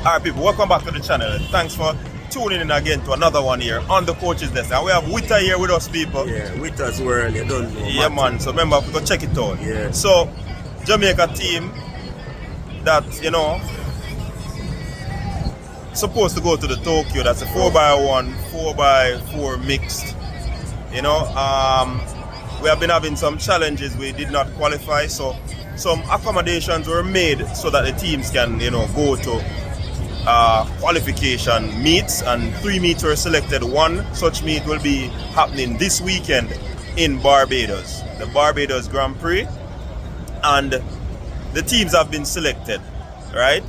Alright people, welcome back to the channel. Thanks for tuning in again to another one here on the Coach's Desk. And we have Witta here with us, people. Yeah, Witta's world, you don't know. Yeah man, so remember, go check it out. Yeah. So, Jamaica team that, you know, supposed to go to the Tokyo. That's a 4x1, 4x4 mixed. You know, we have been having some challenges. We did not qualify, so some accommodations were made so that the teams can, you know, go to qualification meets, and 3 meets were selected. One such meet will be happening this weekend in Barbados, the Barbados Grand Prix, and the teams have been selected, right?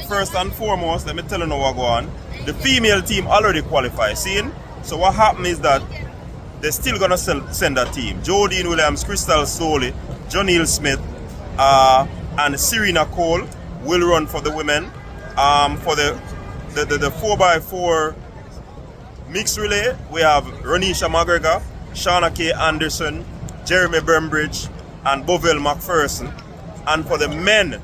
First and foremost, let me tell you now what go on. The female team already qualified, seeing? So what happened is that they're still gonna send a team. Jodine Williams, Crystal Soley, Jonil Smith, and Serena Cole will run for the women. For the 4x4 mixed relay, we have Ronisha McGregor, Shauna K. Anderson, Jeremy Bembridge, and Bovell McPherson. And for the men,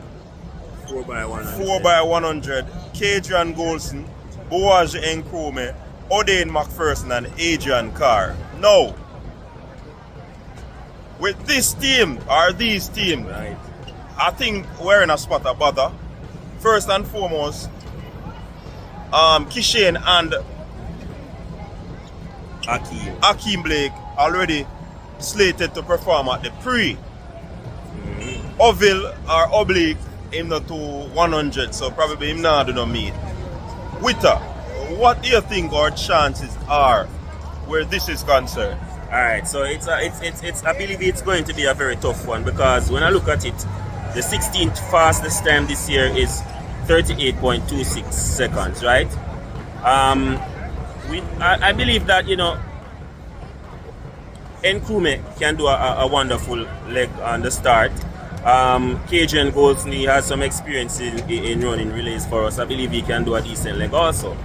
4x100, Kadrian Golson, Boaz Nkrumah, Odain McPherson, and Adrian Carr. Now, with this team, or these teams, Right. I think we're in a spot of bother. First and foremost, Kishane and Ackeem Blake already slated to perform at the pre. Ovil or Oblique him not to 100, so probably him not do no meet. Witta, what do you think our chances are where this is concerned? Alright, so it's I believe it's going to be a very tough one, because when I look at it, the 16th fastest time this year is 38.26 seconds, right? I believe that, you know, Nkrumah can do a wonderful leg on the start. Kadrian Goldsney has some experience in running relays for us. I believe he can do a decent leg also.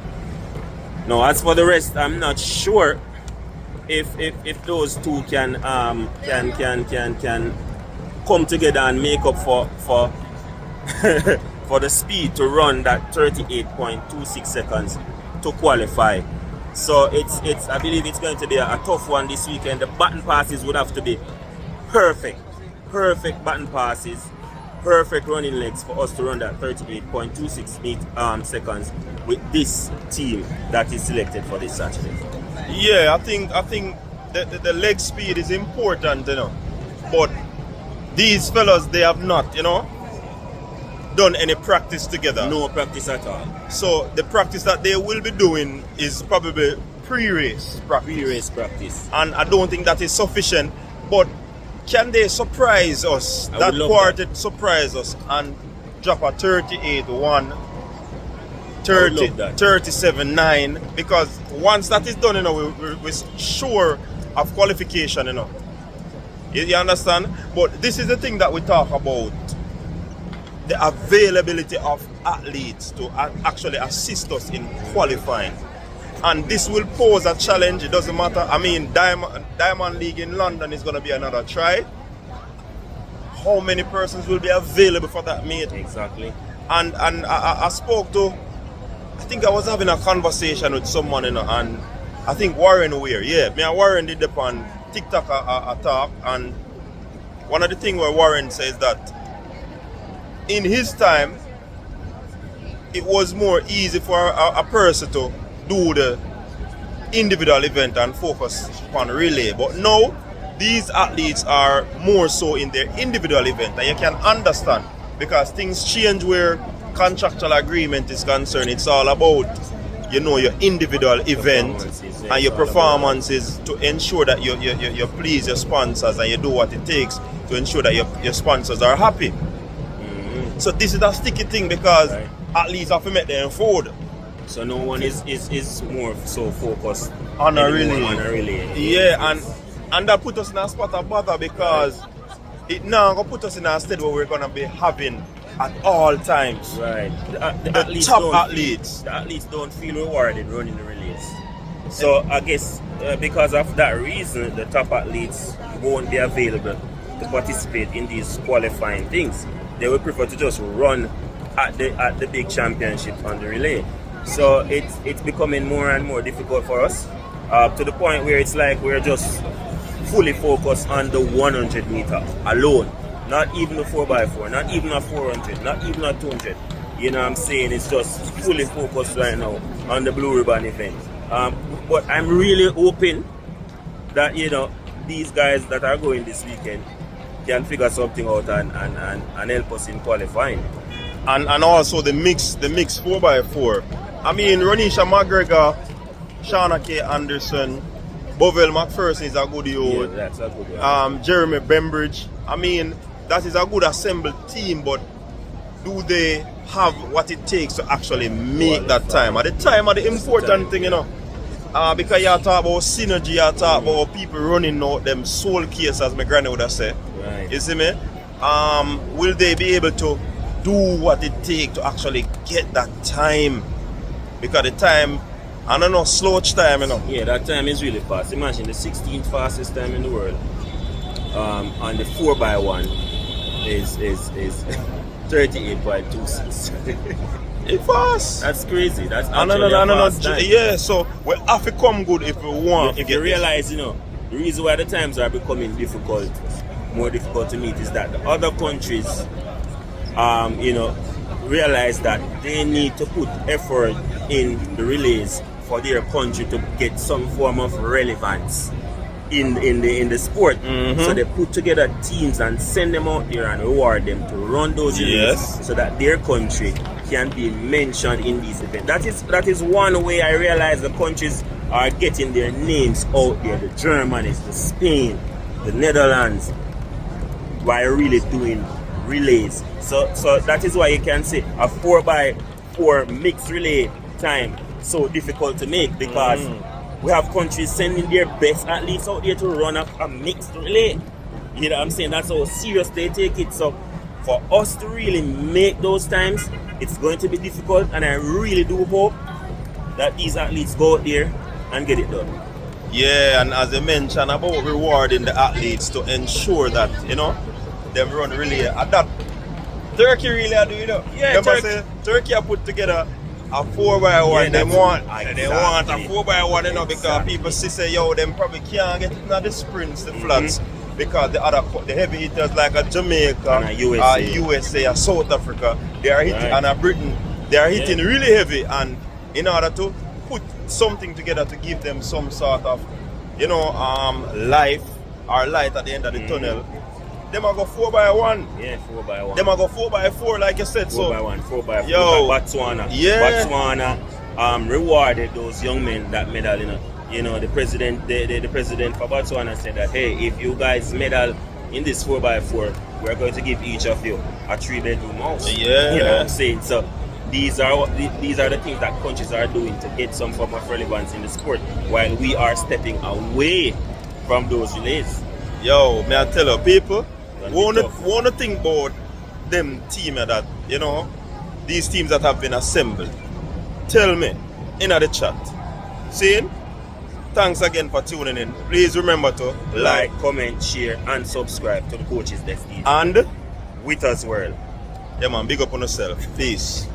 Now, as for the rest, I'm not sure if those two can come together and make up for for the speed to run that 38.26 seconds to qualify. So it's I believe it's going to be a tough one this weekend. The button passes would have to be perfect button passes, perfect running legs for us to run that 38.26 seconds with this team that is selected for this Saturday. Yeah, I think the leg speed is important, you know, but these fellas, they have not, you know, done any practice together. No practice at all. So the practice that they will be doing is probably pre-race practice. Pre-race practice. And I don't think that is sufficient. But can they surprise us? That quartet surprise us and drop a 38-1, 37-9? Because once that is done, you know, we're sure of qualification, you know. You understand? But this is the thing that we talk about. The availability of athletes to actually assist us in qualifying. And this will pose a challenge. It doesn't matter. I mean, Diamond League in London is going to be another try. How many persons will be available for that meet? Exactly. And I spoke to, I think I was having a conversation with someone, you know, and I think Warren Weir. Yeah, me and Warren did upon TikTok a talk, and one of the things where Warren says that in his time, it was more easy for a person to do the individual event and focus on relay. But now, these athletes are more so in their individual event. And you can understand, because things change where contractual agreement is concerned. It's all about, you know, your individual event and your performances to ensure that you please your sponsors, and you do what it takes to ensure that your sponsors are happy. So this is a sticky thing, because athletes have to make them forward. So no one is more so focused on a relay. Yeah, and that put us in a spot of bother, because it now gonna put us in a state where we're gonna be having at all times. Right. The top athletes. The athletes don't feel rewarded running the relays. So I guess because of that reason, the top athletes won't be available to participate in these qualifying things. They will prefer to just run at the big championship on the relay. So it's becoming more and more difficult for us, to the point where it's like we're just fully focused on the 100 meter alone. Not even a 4x4, not even a 400, not even a 200. You know what I'm saying? It's just fully focused right now on the Blue Ribbon event. But I'm really hoping that, you know, these guys that are going this weekend can figure something out and help us in qualifying. And also the mix 4x4. I mean, Ronisha McGregor, Shauna K. Anderson, Bovell McPherson is a good youth. Yeah, that's a good one. Jeremy Bembridge. I mean, that is a good assembled team, but do they have what it takes to actually make that time? At the time, the important thing, you know, because you talk about synergy, you talk about people running out them soul case, as my granny would have said. Right. You see me? Will they be able to do what it takes to actually get that time? Because the time, I don't know, slouch time, you know. Yeah, that time is really fast. Imagine the 16th fastest time in the world. On the 4x1 is 38.26. It's fast. That's crazy. That's No. fast time. Yeah, so we have to come good if we want. If you realize, you know, the reason why the times are becoming more difficult to meet, is that the other countries, you know, realize that they need to put effort in the relays for their country to get some form of relevance in the sport. So they put together teams and send them out there and reward them to run those relays, so that their country can be mentioned in these events. That is one way I realize the countries are getting their names out there. The Germans, the Spain, the Netherlands, by really doing relays. So that is why you can say a 4x4 mixed relay time so difficult to make, because we have countries sending their best athletes out there to run a mixed relay. You know what I'm saying? That's how serious they take it. So for us to really make those times, it's going to be difficult, and I really do hope that these athletes go out there and get it done. Yeah, and as I mentioned about rewarding the athletes to ensure that, you know, them run relay. And that Turkey really are doing, you know. Yeah, Turkey are put together a 4x1. Yeah, they want exactly. a 4x1, you know, because people say, yo, them probably can't get into the sprints, the flats, because the heavy hitters like a Jamaica, and a USA, a South Africa, they are hitting, and a Britain, they are hitting really heavy, and in order to put something together to give them some sort of, you know, life or light at the end of the tunnel, them are go 4x1. Yeah, 4x1. Them are go 4x4, like you said. 4x4. Yo, Botswana. Yeah. Botswana rewarded those young men that medal. You know, the president for Botswana said that, hey, if you guys medal in this 4x4, we're going to give each of you a 3-bedroom house. Yeah. You know what I'm saying? So these are the things that countries are doing to get some form of relevance in the sport, while we are stepping away from those relays. Yo, may I tell you, people, want to think about them team that, you know, these teams that have been assembled. Tell me in the chat. See? Thanks again for tuning in. Please remember to like, comment, share, and subscribe to the Coach's Desk and with us world. Yeah man, big up on yourself. Peace.